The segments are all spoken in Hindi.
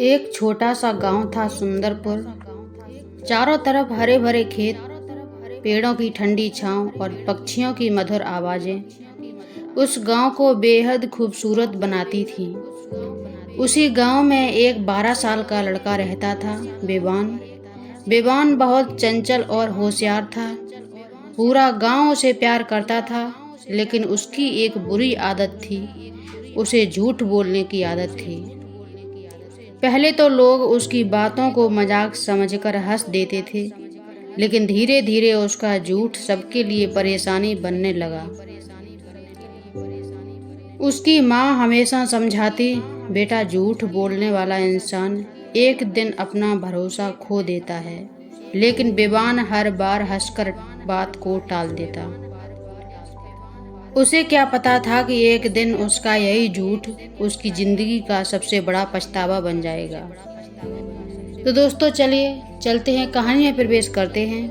एक छोटा सा गांव था सुंदरपुर। चारों तरफ हरे भरे खेत, पेड़ों की ठंडी छांव और पक्षियों की मधुर आवाजें उस गांव को बेहद खूबसूरत बनाती थीं। उसी गांव में एक 12 साल का लड़का रहता था, बेबान। बेबान बहुत चंचल और होशियार था। पूरा गांव उसे प्यार करता था, लेकिन उसकी एक बुरी आदत थी, उसे झूठ बोलने की आदत थी। पहले तो लोग उसकी बातों को मजाक समझकर हंस देते थे, लेकिन धीरे धीरे उसका झूठ सबके लिए परेशानी बनने लगा। उसकी माँ हमेशा समझाती, बेटा, झूठ बोलने वाला इंसान एक दिन अपना भरोसा खो देता है। लेकिन बेबान हर बार हंसकर बात को टाल देता। उसे क्या पता था कि एक दिन उसका यही झूठ उसकी जिंदगी का सबसे बड़ा पछतावा बन जाएगा। तो दोस्तों, चलिए चलते हैं, कहानी में प्रवेश करते हैं।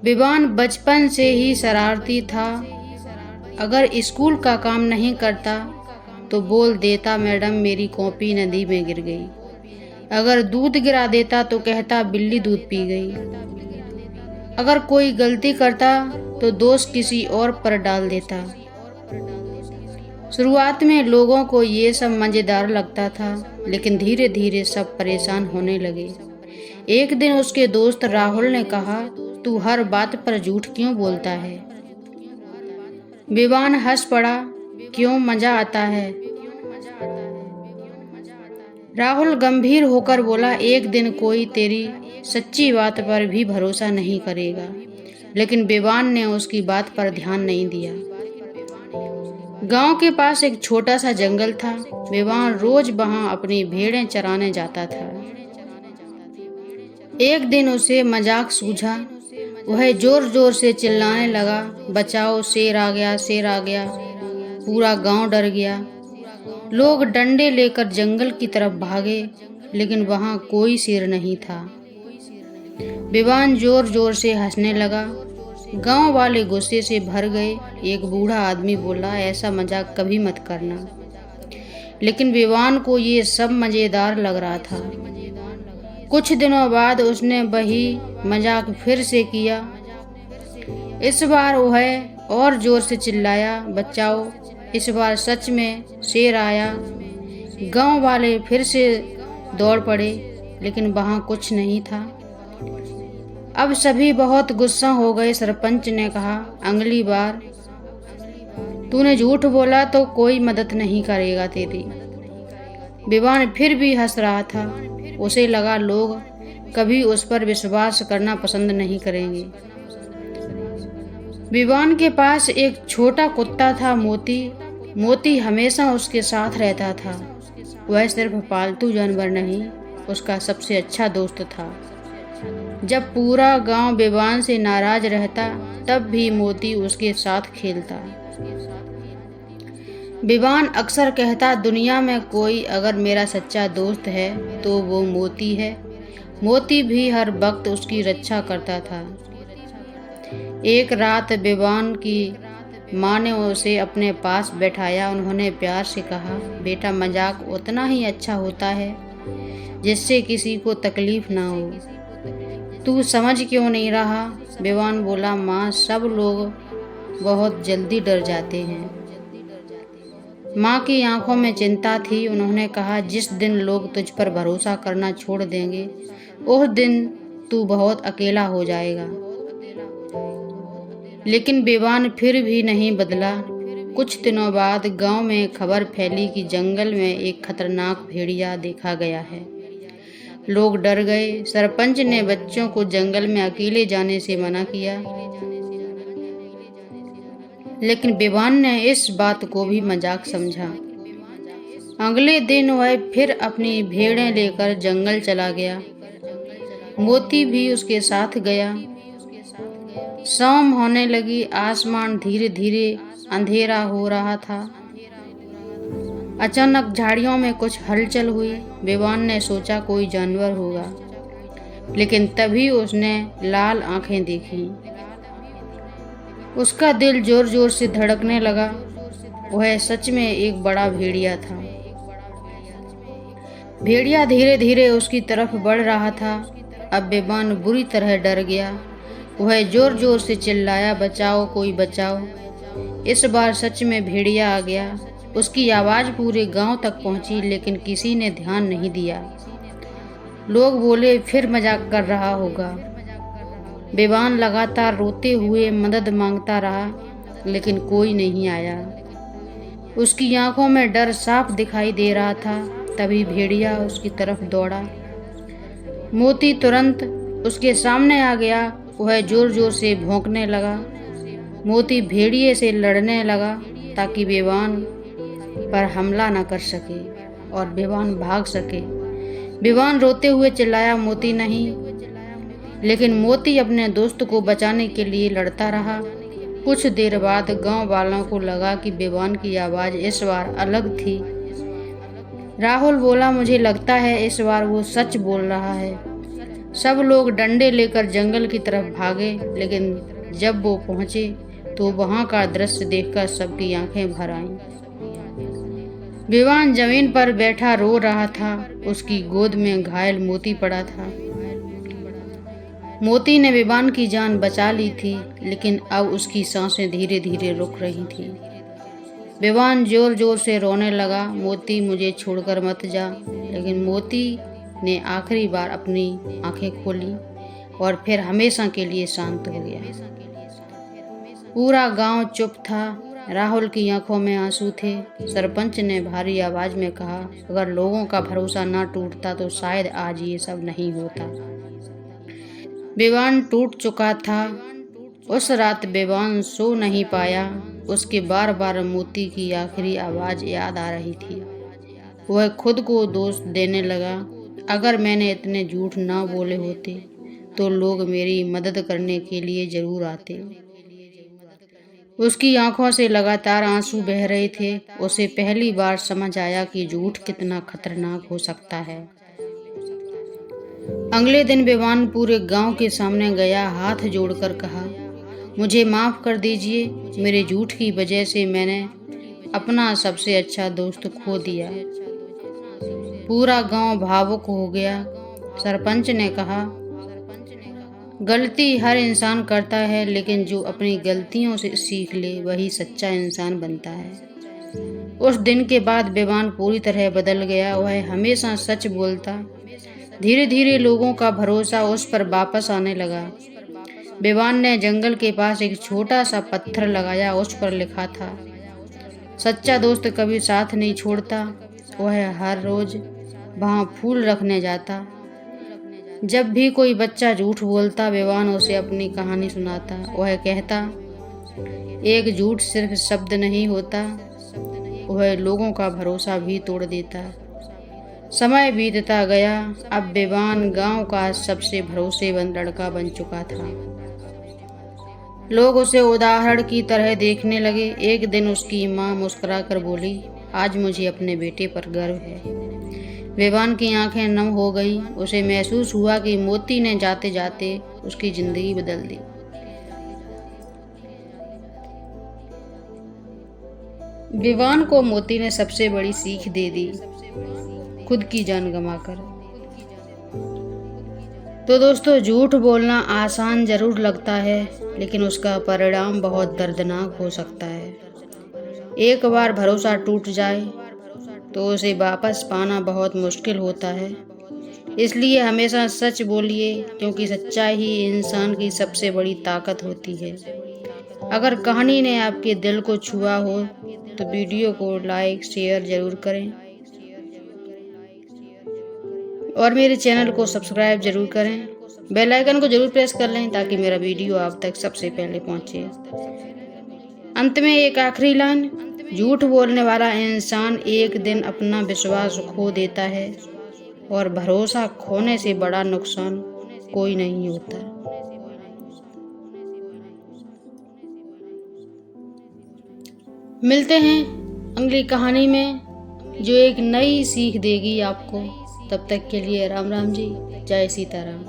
बेबान बचपन से ही शरारती था। अगर स्कूल का काम नहीं करता तो बोल देता, मैडम मेरी कॉपी नदी में गिर गई। अगर दूध गिरा देता तो कहता, बिल्ली दूध पी गई। अगर कोई गलती करता तो दोष किसी और पर डाल देता। शुरुआत में लोगों को ये सब मजेदार लगता था, लेकिन धीरे धीरे सब परेशान होने लगे। एक दिन उसके दोस्त राहुल ने कहा, तू हर बात पर झूठ क्यों बोलता है? बेबान हंस पड़ा, क्यों, मजा आता है? राहुल गंभीर होकर बोला, एक दिन कोई तेरी सच्ची बात पर भी भरोसा नहीं करेगा। लेकिन बेबान ने उसकी बात पर ध्यान नहीं दिया। गांव के पास एक छोटा सा जंगल था। बेबान रोज वहां अपनी भेड़ें चराने जाता था। एक दिन उसे मजाक सूझा। वह जोर जोर से चिल्लाने लगा, बचाओ, शेर आ गया, शेर आ गया। पूरा गांव डर गया। लोग डंडे लेकर जंगल की तरफ भागे, लेकिन वहां कोई शेर नहीं था। बेबान जोर जोर से हंसने लगा। गांव वाले गुस्से से भर गए। एक बूढ़ा आदमी बोला, ऐसा मजाक कभी मत करना। लेकिन बेबान को ये सब मजेदार लग रहा था। कुछ दिनों बाद उसने वही मजाक फिर से किया। इस बार वह और जोर से चिल्लाया, बचाओ। इस बार सच में शेर आया। गांव वाले फिर से दौड़ पड़े, लेकिन वहां कुछ नहीं था। अब सभी बहुत गुस्सा हो गए। सरपंच ने कहा, अगली बार तूने झूठ बोला तो कोई मदद नहीं करेगा तेरी। बेबान फिर भी हंस रहा था। उसे लगा लोग कभी उस पर विश्वास करना पसंद नहीं करेंगे। बेबान के पास एक छोटा कुत्ता था, मोती। मोती हमेशा उसके साथ रहता था। वह सिर्फ पालतू जानवर नहीं, उसका सबसे अच्छा दोस्त था। जब पूरा गांव बेबान से नाराज रहता, तब भी मोती उसके साथ खेलता। बेबान अक्सर कहता, दुनिया में कोई अगर मेरा सच्चा दोस्त है तो वो मोती है। मोती भी हर वक्त उसकी रक्षा करता था। एक रात बेबान की माँ ने उसे अपने पास बैठाया। उन्होंने प्यार से कहा, बेटा, मजाक उतना ही अच्छा होता है जिससे किसी को तकलीफ ना हो। तू समझ क्यों नहीं रहा? बेबान बोला, माँ, सब लोग बहुत जल्दी डर जाते हैं। माँ की आंखों में चिंता थी। उन्होंने कहा, जिस दिन लोग तुझ पर भरोसा करना छोड़ देंगे, उस दिन तू बहुत अकेला हो जाएगा। लेकिन बेबान फिर भी नहीं बदला। कुछ दिनों बाद गांव में खबर फैली कि जंगल में एक खतरनाक भेड़िया देखा गया है। लोग डर गए। सरपंच ने बच्चों को जंगल में अकेले जाने से मना किया, लेकिन बेबान ने इस बात को भी मजाक समझा। अगले दिन वह फिर अपनी भेड़ें लेकर जंगल चला गया। मोती भी उसके साथ गया। शाम होने लगी। आसमान धीरे धीरे अंधेरा हो रहा था। अचानक झाड़ियों में कुछ हलचल हुई। बेबान ने सोचा कोई जानवर होगा, लेकिन तभी उसने लाल आंखें देखी। उसका दिल जोर जोर से धड़कने लगा। वह सच में एक बड़ा भेड़िया था। भेड़िया धीरे धीरे उसकी तरफ बढ़ रहा था। अब बेबान बुरी तरह डर गया। वह जोर जोर से चिल्लाया, बचाओ, कोई बचाओ। इस बार सच में भेड़िया आ गया। उसकी आवाज़ पूरे गांव तक पहुंची, लेकिन किसी ने ध्यान नहीं दिया। लोग बोले फिर मजाक कर रहा होगा। बेबान लगातार रोते हुए मदद मांगता रहा, लेकिन कोई नहीं आया। उसकी आंखों में डर साफ दिखाई दे रहा था। तभी भेड़िया उसकी तरफ दौड़ा। मोती तुरंत उसके सामने आ गया। वह जोर जोर से भौंकने लगा। मोती भेड़िए से लड़ने लगा ताकि बेबान पर हमला न कर सके और बेबान भाग सके। बेबान रोते हुए चिल्लाया, मोती नहीं। लेकिन मोती अपने दोस्त को बचाने के लिए लड़ता रहा। कुछ देर बाद गांव वालों को लगा कि बेबान की आवाज़ इस बार अलग थी। राहुल बोला, मुझे लगता है इस बार वो सच बोल रहा है। सब लोग डंडे लेकर जंगल की तरफ भागे, लेकिन जब वो पहुंचे तो वहां का दृश्य देखकर सबकी आंखें भर आईं। बेबान जमीन पर बैठा रो रहा था। उसकी गोद में घायल मोती पड़ा था। मोती ने बेबान की जान बचा ली थी, लेकिन अब उसकी सांसें धीरे धीरे रुक रही थीं। बेबान जोर जोर से रोने लगा, मोती, मुझे छोड़कर मत जा। लेकिन मोती ने आखिरी बार अपनी आंखें खोली और फिर हमेशा के लिए शांत हो गया। पूरा गांव चुप था। राहुल की आंखों में आंसू थे। सरपंच ने भारी आवाज में कहा, अगर लोगों का भरोसा ना टूटता तो शायद आज ये सब नहीं होता। बेबान टूट चुका था। उस रात बेबान सो नहीं पाया। उसके बार बार मोती की आखिरी आवाज़ याद आ रही थी। वह खुद को दोष देने लगा, अगर मैंने इतने झूठ ना बोले होते तो लोग मेरी मदद करने के लिए ज़रूर आते। उसकी आंखों से लगातार आंसू बह रहे थे। उसे पहली बार समझ आया कि झूठ कितना खतरनाक हो सकता है। अगले दिन बेबान पूरे गांव के सामने गया, हाथ जोड़कर कहा, मुझे माफ़ कर दीजिए। मेरे झूठ की वजह से मैंने अपना सबसे अच्छा दोस्त खो दिया। पूरा गांव भावुक हो गया। सरपंच ने कहा, गलती हर इंसान करता है, लेकिन जो अपनी गलतियों से सीख ले वही सच्चा इंसान बनता है। उस दिन के बाद बेबान पूरी तरह बदल गया। वह हमेशा सच बोलता। धीरे धीरे लोगों का भरोसा उस पर वापस आने लगा। बेबान ने जंगल के पास एक छोटा सा पत्थर लगाया। उस पर लिखा था, सच्चा दोस्त कभी साथ नहीं छोड़ता। वह हर रोज वहाँ फूल रखने जाता। जब भी कोई बच्चा झूठ बोलता, बेबान उसे अपनी कहानी सुनाता। वह कहता, एक झूठ सिर्फ शब्द नहीं होता, वह लोगों का भरोसा भी तोड़ देता। समय बीतता गया। अब बेबान गांव का सबसे भरोसेमंद लड़का बन चुका था। लोग उसे उदाहरण की तरह देखने लगे। एक दिन उसकी माँ मुस्कुराकर बोली, आज मुझे अपने बेटे पर गर्व है। बेबान की आंखें नम हो गईं। उसे महसूस हुआ कि मोती ने जाते जाते उसकी जिंदगी बदल दी। बेबान को मोती ने सबसे बड़ी सीख दे दी, खुद की जान गंवाकर। तो दोस्तों, झूठ बोलना आसान जरूर लगता है, लेकिन उसका परिणाम बहुत दर्दनाक हो सकता है। एक बार भरोसा टूट जाए तो उसे वापस पाना बहुत मुश्किल होता है। इसलिए हमेशा सच बोलिए, क्योंकि सच्चाई ही इंसान की सबसे बड़ी ताकत होती है। अगर कहानी ने आपके दिल को छुआ हो तो वीडियो को लाइक शेयर जरूर करें और मेरे चैनल को सब्सक्राइब जरूर करें। बेल आइकन को जरूर प्रेस कर लें ताकि मेरा वीडियो आप तक सबसे पहले पहुंचे। अंत में एक आखिरी लाइन, झूठ बोलने वाला इंसान एक दिन अपना विश्वास खो देता है और भरोसा खोने से बड़ा नुकसान कोई नहीं होता। मिलते हैं अगली कहानी में, जो एक नई सीख देगी आपको। तब तक के लिए राम राम जी, जय सीताराम।